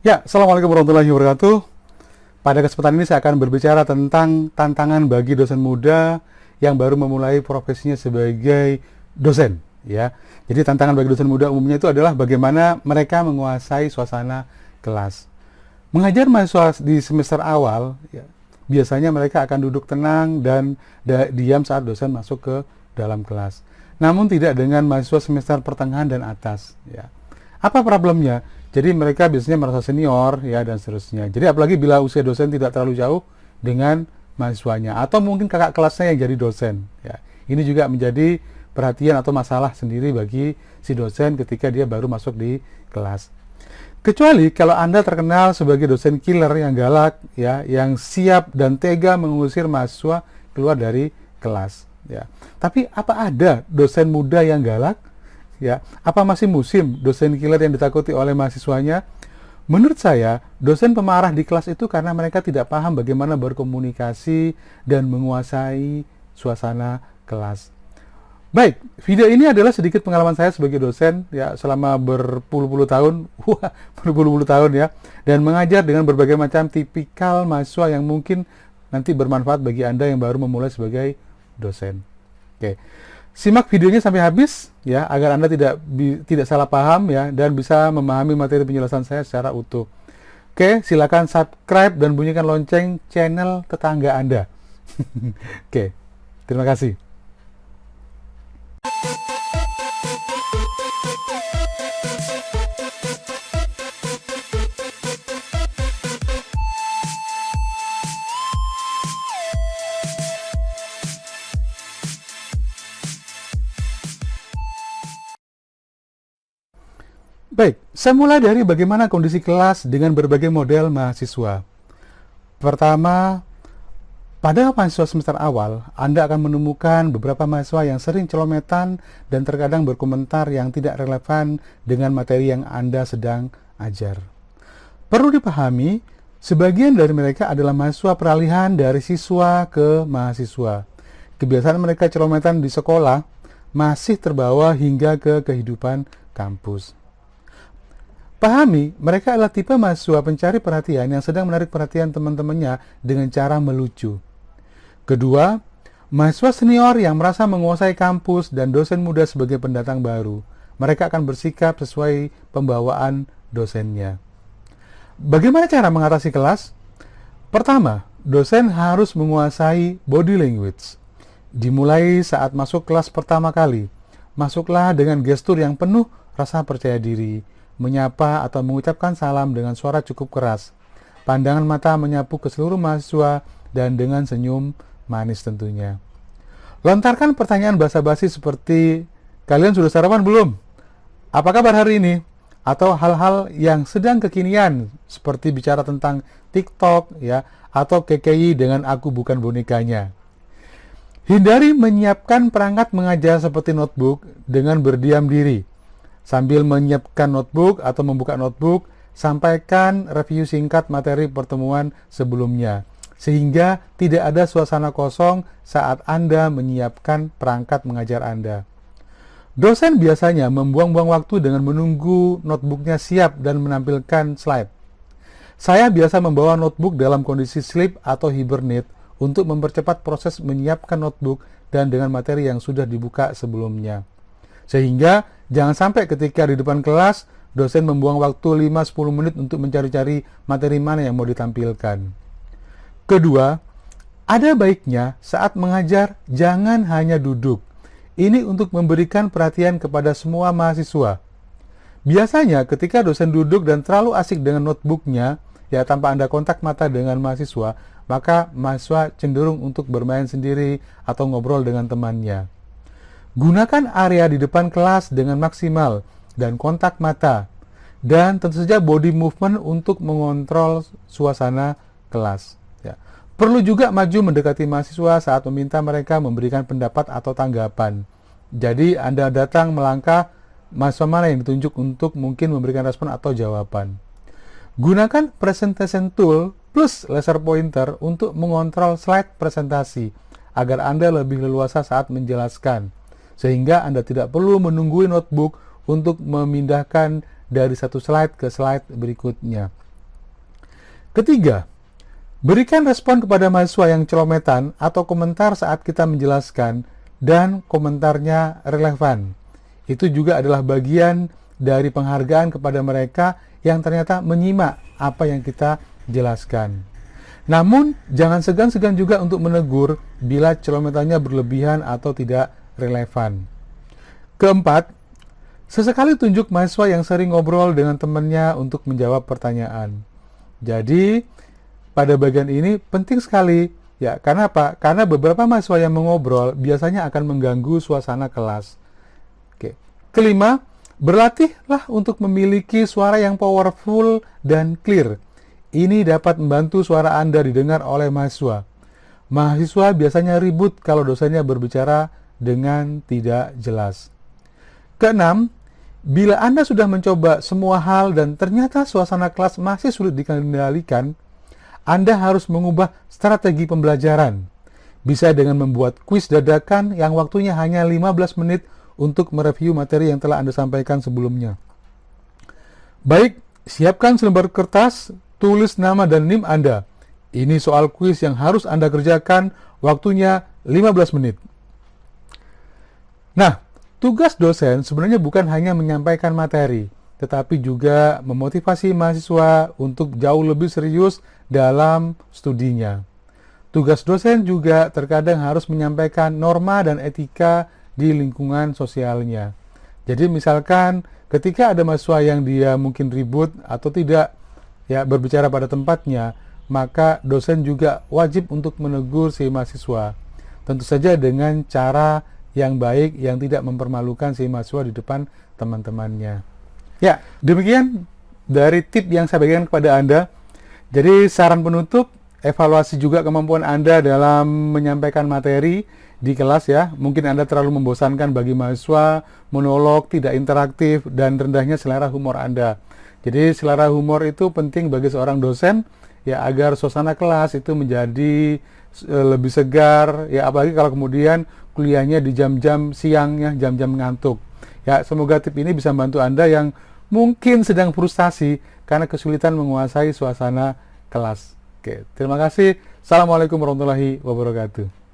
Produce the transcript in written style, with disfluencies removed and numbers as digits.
Ya, Assalamualaikum warahmatullahi wabarakatuh. Pada kesempatan ini saya akan berbicara tentang tantangan bagi dosen muda yang baru memulai profesinya sebagai dosen. Ya, jadi tantangan bagi dosen muda umumnya itu adalah bagaimana mereka menguasai suasana kelas. Mengajar mahasiswa di semester awal, ya, biasanya mereka akan duduk tenang dan diam saat dosen masuk ke dalam kelas. Namun tidak dengan mahasiswa semester pertengahan dan atas. Ya. Apa problemnya? Jadi mereka biasanya merasa senior ya dan seterusnya. Jadi apalagi bila usia dosen tidak terlalu jauh dengan mahasiswanya atau mungkin kakak kelasnya yang jadi dosen. Ya. Ini juga menjadi perhatian atau masalah sendiri bagi si dosen ketika dia baru masuk di kelas. Kecuali kalau Anda terkenal sebagai dosen killer yang galak, ya, yang siap dan tega mengusir mahasiswa keluar dari kelas. Ya. Tapi apa ada dosen muda yang galak? Ya, apa masih musim dosen killer yang ditakuti oleh mahasiswanya? Menurut saya, dosen pemarah di kelas itu karena mereka tidak paham bagaimana berkomunikasi dan menguasai suasana kelas. Baik, video ini adalah sedikit pengalaman saya sebagai dosen ya selama berpuluh-puluh tahun, berpuluh-puluh tahun ya, dan mengajar dengan berbagai macam tipikal mahasiswa yang mungkin nanti bermanfaat bagi Anda yang baru memulai sebagai dosen. Oke. Simak videonya sampai habis ya agar Anda tidak salah paham ya dan bisa memahami materi penjelasan saya secara utuh. Oke, silakan subscribe dan bunyikan lonceng channel tetangga Anda. Oke, terima kasih. Baik, saya mulai dari bagaimana kondisi kelas dengan berbagai model mahasiswa. Pertama, pada mahasiswa semester awal, Anda akan menemukan beberapa mahasiswa yang sering celometan dan terkadang berkomentar yang tidak relevan dengan materi yang Anda sedang ajar. Perlu dipahami, sebagian dari mereka adalah mahasiswa peralihan dari siswa ke mahasiswa. Kebiasaan mereka celometan di sekolah masih terbawa hingga ke kehidupan kampus. Pahami, mereka adalah tipe mahasiswa pencari perhatian yang sedang menarik perhatian teman-temannya dengan cara melucu. Kedua, mahasiswa senior yang merasa menguasai kampus dan dosen muda sebagai pendatang baru. Mereka akan bersikap sesuai pembawaan dosennya. Bagaimana cara mengatasi kelas? Pertama, dosen harus menguasai body language. Dimulai saat masuk kelas pertama kali. Masuklah dengan gestur yang penuh rasa percaya diri, menyapa atau mengucapkan salam dengan suara cukup keras. Pandangan mata menyapu ke seluruh mahasiswa dan dengan senyum manis tentunya. Lontarkan pertanyaan basa-basi seperti, kalian sudah sarapan belum? Apa kabar hari ini? Atau hal-hal yang sedang kekinian seperti bicara tentang TikTok ya atau KKI dengan aku bukan bonekanya. Hindari menyiapkan perangkat mengajar seperti notebook dengan berdiam diri. Sambil menyiapkan notebook atau membuka notebook, sampaikan review singkat materi pertemuan sebelumnya, sehingga tidak ada suasana kosong saat Anda menyiapkan perangkat mengajar Anda. Dosen biasanya membuang-buang waktu dengan menunggu notebooknya siap dan menampilkan slide. Saya biasa membawa notebook dalam kondisi sleep atau hibernate untuk mempercepat proses menyiapkan notebook dan dengan materi yang sudah dibuka sebelumnya. Sehingga jangan sampai ketika di depan kelas, dosen membuang waktu 5-10 menit untuk mencari-cari materi mana yang mau ditampilkan. Kedua, ada baiknya saat mengajar jangan hanya duduk. Ini untuk memberikan perhatian kepada semua mahasiswa. Biasanya ketika dosen duduk dan terlalu asik dengan notebooknya, ya tanpa Anda kontak mata dengan mahasiswa, maka mahasiswa cenderung untuk bermain sendiri atau ngobrol dengan temannya. Gunakan area di depan kelas dengan maksimal dan kontak mata. Dan tentu saja body movement untuk mengontrol suasana kelas. Ya. Perlu juga maju mendekati mahasiswa saat meminta mereka memberikan pendapat atau tanggapan. Jadi Anda datang melangkah, mahasiswa mana yang ditunjuk untuk mungkin memberikan respon atau jawaban. Gunakan presentation tool plus laser pointer untuk mengontrol slide presentasi agar Anda lebih leluasa saat menjelaskan. Sehingga Anda tidak perlu menunggu notebook untuk memindahkan dari satu slide ke slide berikutnya. Ketiga, berikan respon kepada mahasiswa yang celometan atau komentar saat kita menjelaskan dan komentarnya relevan. Itu juga adalah bagian dari penghargaan kepada mereka yang ternyata menyimak apa yang kita jelaskan. Namun, jangan segan-segan juga untuk menegur bila celometannya berlebihan atau tidak relevan. Keempat, sesekali tunjuk mahasiswa yang sering ngobrol dengan temannya untuk menjawab pertanyaan. Jadi, pada bagian ini penting sekali. Ya, karena apa? Karena beberapa mahasiswa yang mengobrol biasanya akan mengganggu suasana kelas. Oke. Kelima, berlatihlah untuk memiliki suara yang powerful dan clear. Ini dapat membantu suara Anda didengar oleh mahasiswa. Mahasiswa biasanya ribut kalau dosennya berbicara dengan tidak jelas. Keenam, bila Anda sudah mencoba semua hal dan ternyata suasana kelas masih sulit dikendalikan, Anda harus mengubah strategi pembelajaran. Bisa dengan membuat kuis dadakan yang waktunya hanya 15 menit untuk mereview materi yang telah Anda sampaikan sebelumnya. Baik, siapkan selembar kertas, tulis nama dan NIM Anda. Ini soal kuis yang harus Anda kerjakan, waktunya 15 menit. Nah, tugas dosen sebenarnya bukan hanya menyampaikan materi, tetapi juga memotivasi mahasiswa untuk jauh lebih serius dalam studinya. Tugas dosen juga terkadang harus menyampaikan norma dan etika di lingkungan sosialnya. Jadi misalkan ketika ada mahasiswa yang dia mungkin ribut atau tidak berbicara pada tempatnya, maka dosen juga wajib untuk menegur si mahasiswa. Tentu saja dengan cara yang baik yang tidak mempermalukan si mahasiswa di depan teman-temannya. Ya, demikian dari tip yang saya berikan kepada Anda. Jadi saran penutup, evaluasi juga kemampuan Anda dalam menyampaikan materi di kelas ya. Mungkin Anda terlalu membosankan bagi mahasiswa, monolog, tidak interaktif, dan rendahnya selera humor Anda. Jadi selera humor itu penting bagi seorang dosen ya, agar suasana kelas itu menjadi lebih segar ya, apalagi kalau kemudian kuliahnya di jam-jam siang ya, jam-jam ngantuk. Ya, semoga tip ini bisa membantu Anda yang mungkin sedang frustasi karena kesulitan menguasai suasana kelas. Oke, terima kasih. Assalamualaikum warahmatullahi wabarakatuh.